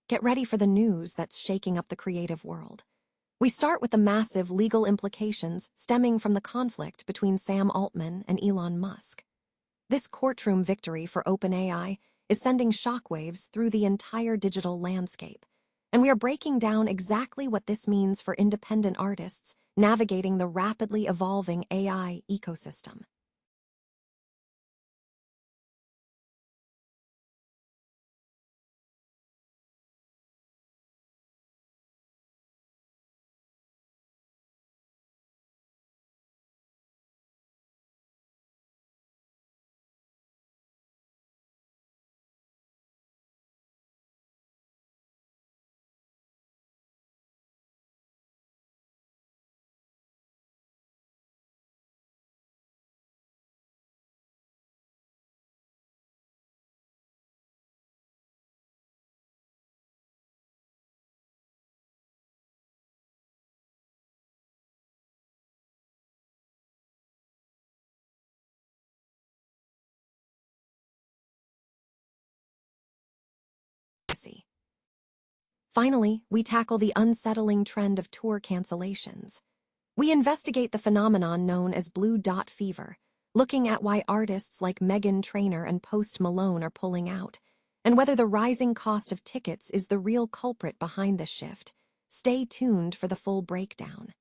Get ready for the news that's shaking up the creative world. We start with the massive legal implications stemming from the conflict between Sam Altman and Elon Musk. This courtroom victory for OpenAI is sending shockwaves through the entire digital landscape, and we are breaking down exactly what this means for independent artists navigating the rapidly evolving AI ecosystem. Finally, we tackle the unsettling trend of tour cancellations. We investigate the phenomenon known as blue dot fever, looking at why artists like Meghan Trainor and Post Malone are pulling out, and whether the rising cost of tickets is the real culprit behind this shift. Stay tuned for the full breakdown.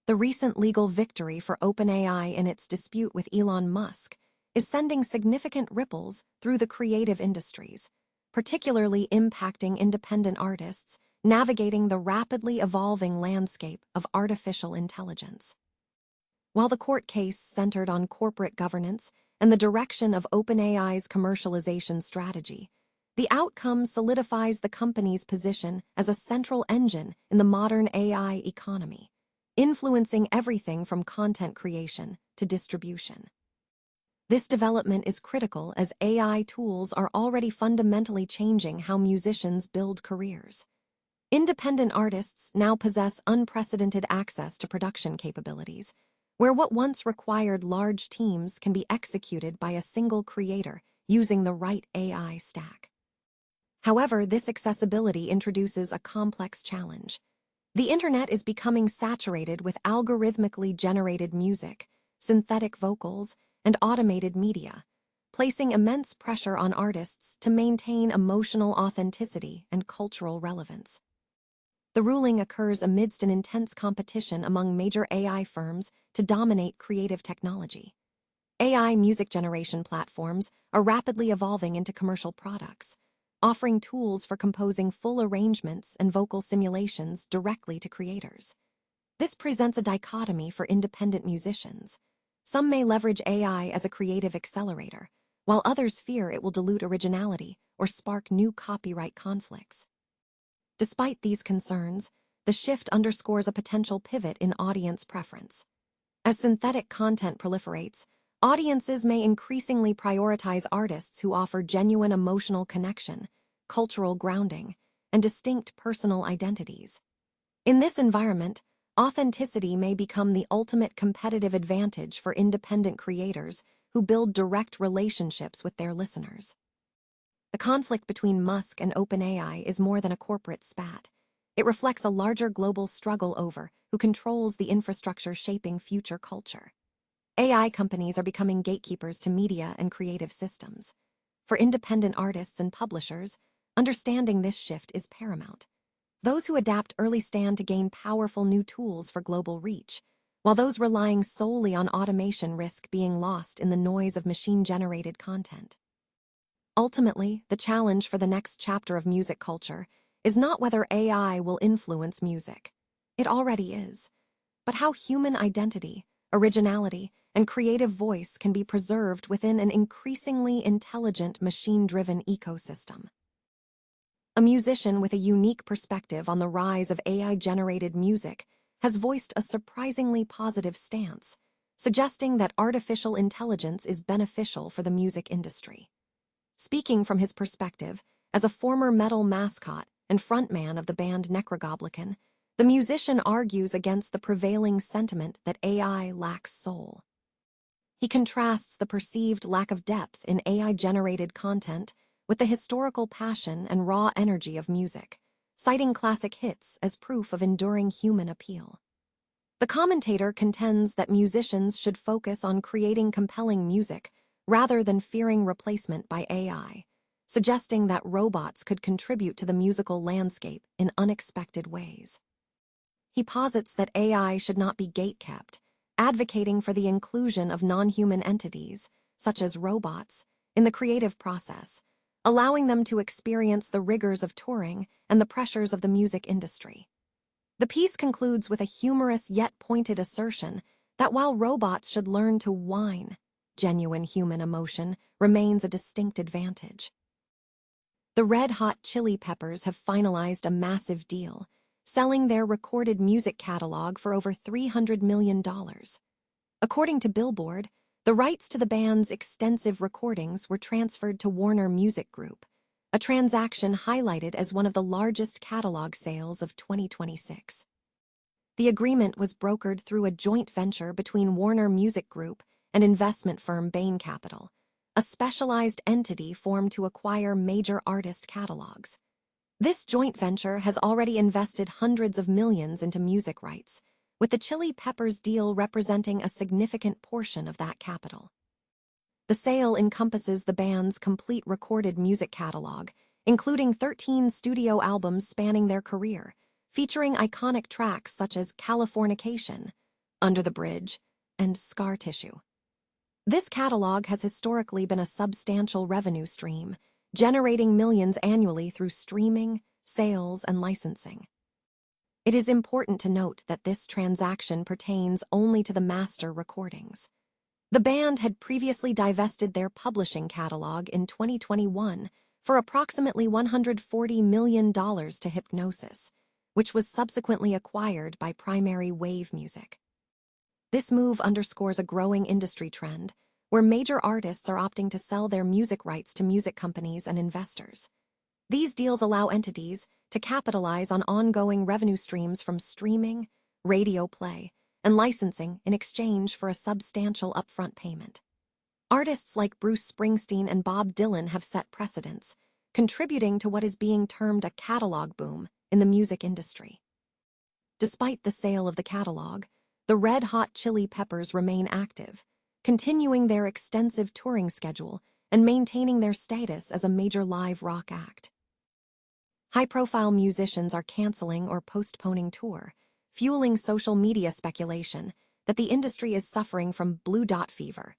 The recent legal victory for OpenAI in its dispute with Elon Musk is sending significant ripples through the creative industries, particularly impacting independent artists navigating the rapidly evolving landscape of artificial intelligence. While the court case centered on corporate governance and the direction of OpenAI's commercialization strategy, the outcome solidifies the company's position as a central engine in the modern AI economy, influencing everything from content creation to distribution. This development is critical as AI tools are already fundamentally changing how musicians build careers. Independent artists now possess unprecedented access to production capabilities, where what once required large teams can be executed by a single creator using the right AI stack. However, this accessibility introduces a complex challenge. The internet is becoming saturated with algorithmically generated music, synthetic vocals, and automated media, placing immense pressure on artists to maintain emotional authenticity and cultural relevance. The ruling occurs amidst an intense competition among major AI firms to dominate creative technology. AI music generation platforms are rapidly evolving into commercial products, offering tools for composing full arrangements and vocal simulations directly to creators. This presents a dichotomy for independent musicians. Some may leverage AI as a creative accelerator, while others fear it will dilute originality or spark new copyright conflicts. Despite these concerns, the shift underscores a potential pivot in audience preference. As synthetic content proliferates, audiences may increasingly prioritize artists who offer genuine emotional connection, cultural grounding, and distinct personal identities. In this environment, authenticity may become the ultimate competitive advantage for independent creators who build direct relationships with their listeners. The conflict between Musk and OpenAI is more than a corporate spat. It reflects a larger global struggle over who controls the infrastructure shaping future culture. AI companies are becoming gatekeepers to media and creative systems. For independent artists and publishers, understanding this shift is paramount. Those who adapt early stand to gain powerful new tools for global reach, while those relying solely on automation risk being lost in the noise of machine-generated content. Ultimately, the challenge for the next chapter of music culture is not whether AI will influence music. It already is. But how human identity, originality, and creative voice can be preserved within an increasingly intelligent machine-driven ecosystem. A musician with a unique perspective on the rise of AI-generated music has voiced a surprisingly positive stance, suggesting that artificial intelligence is beneficial for the music industry. Speaking from his perspective, as a former metal mascot and frontman of the band Necrogoblican, the musician argues against the prevailing sentiment that AI lacks soul. He contrasts the perceived lack of depth in AI-generated content with the historical passion and raw energy of music, citing classic hits as proof of enduring human appeal. The commentator contends that musicians should focus on creating compelling music rather than fearing replacement by AI, suggesting that robots could contribute to the musical landscape in unexpected ways. He posits that AI should not be gatekept, advocating for the inclusion of non-human entities, such as robots, in the creative process, allowing them to experience the rigors of touring and the pressures of the music industry. The piece concludes with a humorous yet pointed assertion that while robots should learn to whine, genuine human emotion remains a distinct advantage. The Red Hot Chili Peppers have finalized a massive deal, selling their recorded music catalog for over $300 million. According to Billboard, the rights to the band's extensive recordings were transferred to Warner Music Group, a transaction highlighted as one of the largest catalog sales of 2026. The agreement was brokered through a joint venture between Warner Music Group and investment firm Bain Capital, a specialized entity formed to acquire major artist catalogs. This joint venture has already invested hundreds of millions into music rights, with the Chili Peppers deal representing a significant portion of that capital. The sale encompasses the band's complete recorded music catalog, including 13 studio albums spanning their career, featuring iconic tracks such as Californication, Under the Bridge, and Scar Tissue. This catalog has historically been a substantial revenue stream, generating millions annually through streaming, sales, and licensing. It is important to note that this transaction pertains only to the master recordings. The band had previously divested their publishing catalog in 2021 for approximately $140 million to Hipgnosis, which was subsequently acquired by Primary Wave Music. This move underscores a growing industry trend where major artists are opting to sell their music rights to music companies and investors. These deals allow entities to capitalize on ongoing revenue streams from streaming, radio play, and licensing in exchange for a substantial upfront payment. Artists like Bruce Springsteen and Bob Dylan have set precedents, contributing to what is being termed a catalog boom in the music industry. Despite the sale of the catalog, the Red Hot Chili Peppers remain active, continuing their extensive touring schedule and maintaining their status as a major live rock act. High-profile musicians are canceling or postponing tour, fueling social media speculation that the industry is suffering from blue dot fever,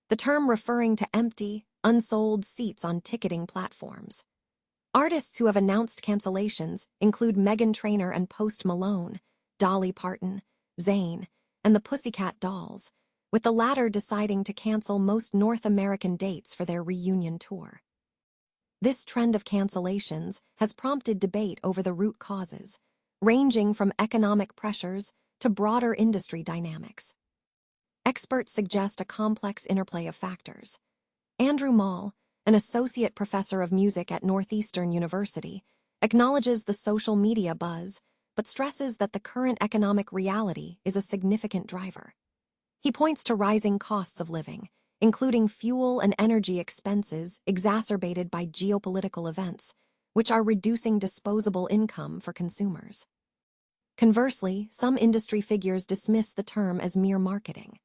the term referring to empty, unsold seats on ticketing platforms. Artists who have announced cancellations include Meghan Trainor and Post Malone, Dolly Parton, Zayn, and the Pussycat Dolls, with the latter deciding to cancel most North American dates for their reunion tour. This trend of cancellations has prompted debate over the root causes, ranging from economic pressures to broader industry dynamics. Experts suggest a complex interplay of factors. Andrew Mall, an associate professor of music at Northeastern University, acknowledges the social media buzz, but stresses that the current economic reality is a significant driver. He points to rising costs of living, including fuel and energy expenses exacerbated by geopolitical events, which are reducing disposable income for consumers. Conversely, some industry figures dismiss the term as mere marketing.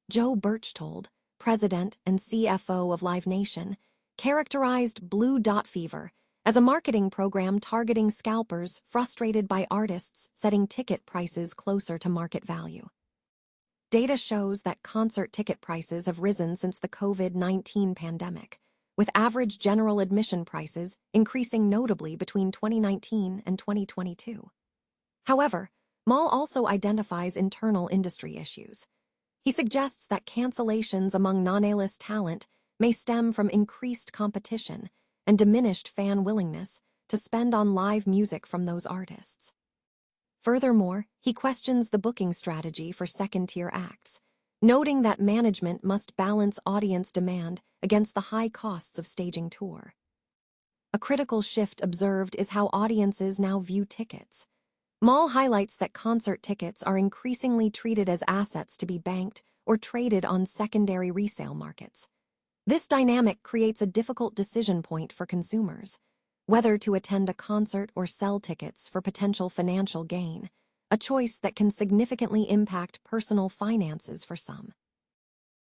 Joe Berchtold, president and CFO of Live Nation, characterized Blue Dot Fever as a marketing program targeting scalpers frustrated by artists setting ticket prices closer to market value. Data shows that concert ticket prices have risen since the COVID-19 pandemic, with average general admission prices increasing notably between 2019 and 2022. However, Mall also identifies internal industry issues. He suggests that cancellations among non-A-list talent may stem from increased competition and diminished fan willingness to spend on live music from those artists. Furthermore, he questions the booking strategy for second-tier acts, noting that management must balance audience demand against the high costs of staging tour. A critical shift observed is how audiences now view tickets. Mall highlights that concert tickets are increasingly treated as assets to be banked or traded on secondary resale markets. This dynamic creates a difficult decision point for consumers, whether to attend a concert or sell tickets for potential financial gain, a choice that can significantly impact personal finances for some.